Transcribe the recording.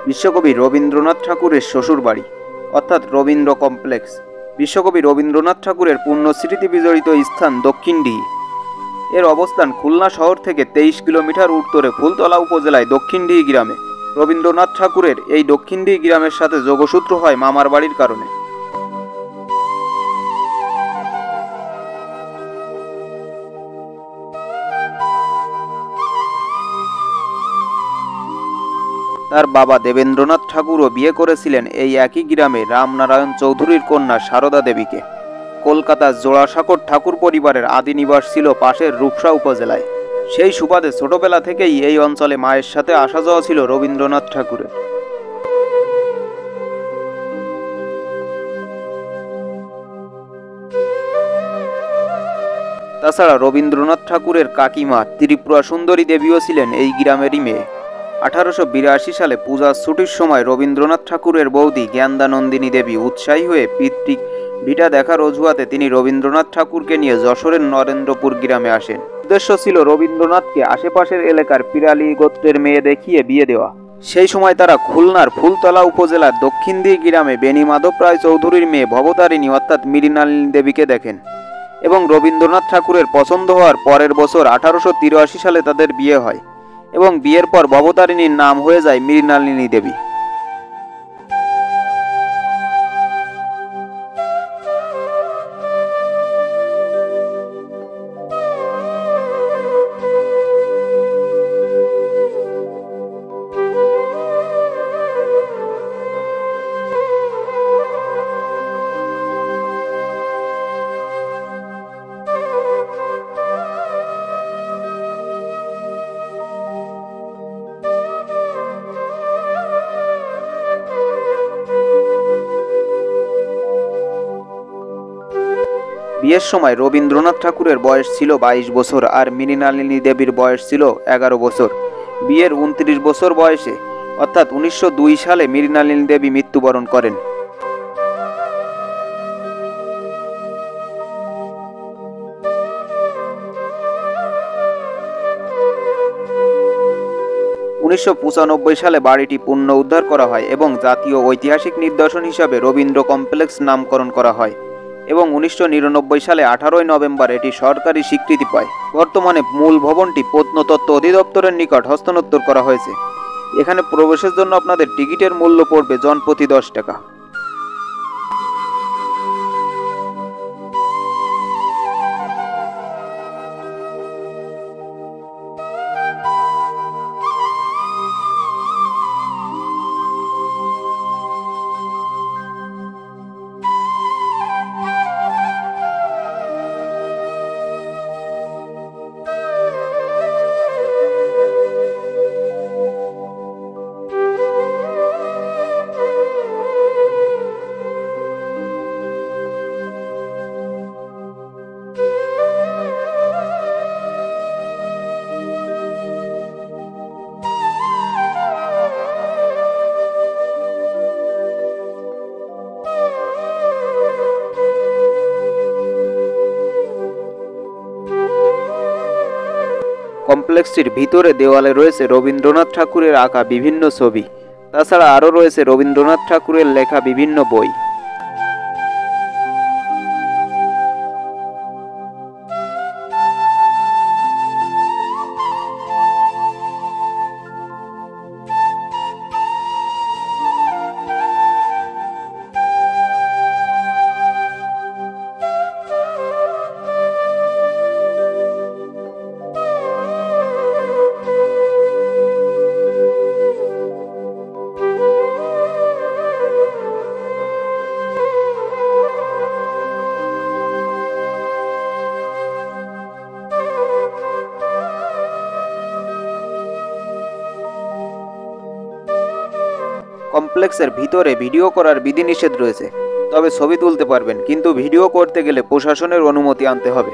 বিশ্বকবি রবীন্দ্রনাথ ঠাকুরের শ্বশুরবাড়ি অর্থাৎ রবীন্দ্র কমপ্লেক্স। বিশ্বকবি রবীন্দ্রনাথ ঠাকুরের পুণ্যস্মৃতি বিজড়িত স্থান দক্ষিণডিহি। এর অবস্থান খুলনা শহর থেকে 23 কিলোমিটার উত্তরে ফুলতলা উপজেলায় দক্ষিণডিহি গ্রামে। রবীন্দ্রনাথ ঠাকুরের এই দক্ষিণডিহি গ্রামের সাথে যোগসূত্র হয় মামার বাড়ির কারণে। তার বাবা দেবেন্দ্রনাথ ঠাকুরও বিয়ে করেছিলেন এই একই গ্রামে রামনারায়ণ চৌধুরীর কন্যা সারদা দেবীকে। কলকাতার জোড়াসাঁকোর ঠাকুর পরিবারের আদি নিবাস ছিল পাশের রূপসা উপজেলায়। সেই সুবাদে ছোটবেলা থেকেই এই অঞ্চলে মায়ের সাথে আসা যাওয়া ছিল রবীন্দ্রনাথ ঠাকুরের। তাছাড়া রবীন্দ্রনাথ ঠাকুরের কাকিমা ত্রিপুরা সুন্দরী দেবীও ছিলেন এই গ্রামেরই মেয়ে। 1882 সালে পূজার ছুটির সময় রবীন্দ্রনাথ ঠাকুরের বৌদি জ্ঞানদানন্দিনী দেবী উৎসাহী হয়ে পিতৃক ভিটা দেখার অজুহাতে তিনি রবীন্দ্রনাথ ঠাকুরকে নিয়ে যশোরের নরেন্দ্রপুর গ্রামে আসেন। উদ্দেশ্য ছিল রবীন্দ্রনাথকে আশেপাশের এলাকার পিরালি গোত্রের মেয়ে দেখিয়ে বিয়ে দেওয়া। সেই সময় তারা খুলনার ফুলতলা উপজেলার দক্ষিণদিহি গ্রামে বেণী মাধব রায় চৌধুরীর মেয়ে ভবতারিণী অর্থাৎ মৃণালিনী দেবীকে দেখেন এবং রবীন্দ্রনাথ ঠাকুরের পছন্দ হওয়ার পরের বছর 1883 সালে তাদের বিয়ে হয় এবং বিয়ের পর ভবতারিণীর নাম হয়ে যায় মৃণালিনী দেবী। বিয়ের সময় রবীন্দ্রনাথ ঠাকুরের বয়স ছিল 22 বছর আর মৃণালিনী দেবীর বয়স ছিল 11 বছর। বিয়ের 29 বছর বয়সে অর্থাৎ 1902 সালে মৃণালিনী দেবী মৃত্যুবরণ করেন। সালে বাড়িটি পুনরুদ্ধার করা হয় এবং জাতীয় ঐতিহাসিক নিদর্শন হিসাবে রবীন্দ্র কমপ্লেক্স নামকরণ করা হয় এবং 1999 সালে 18 নভেম্বর এটি সরকারি স্বীকৃতি পায়। বর্তমানে মূল ভবনটি প্রত্নতত্ত্ব অধিদপ্তরের নিকট হস্তান্তর করা হয়েছে। এখানে প্রবেশের জন্য আপনাদের টিকিটের মূল্য পড়বে জনপ্রতি 10 টাকা। কমপ্লেক্সটির ভিতরে দেওয়ালে রয়েছে রবীন্দ্রনাথ ঠাকুরের আঁকা বিভিন্ন ছবি। তাছাড়া আরও রয়েছে রবীন্দ্রনাথ ঠাকুরের লেখা বিভিন্ন বই। কমপ্লেক্সের ভিতরে ভিডিও করার বিধিনিষেধ রয়েছে, তবে ছবি তুলতে পারবেন, কিন্তু ভিডিও করতে গেলে প্রশাসনের অনুমতি আনতে হবে।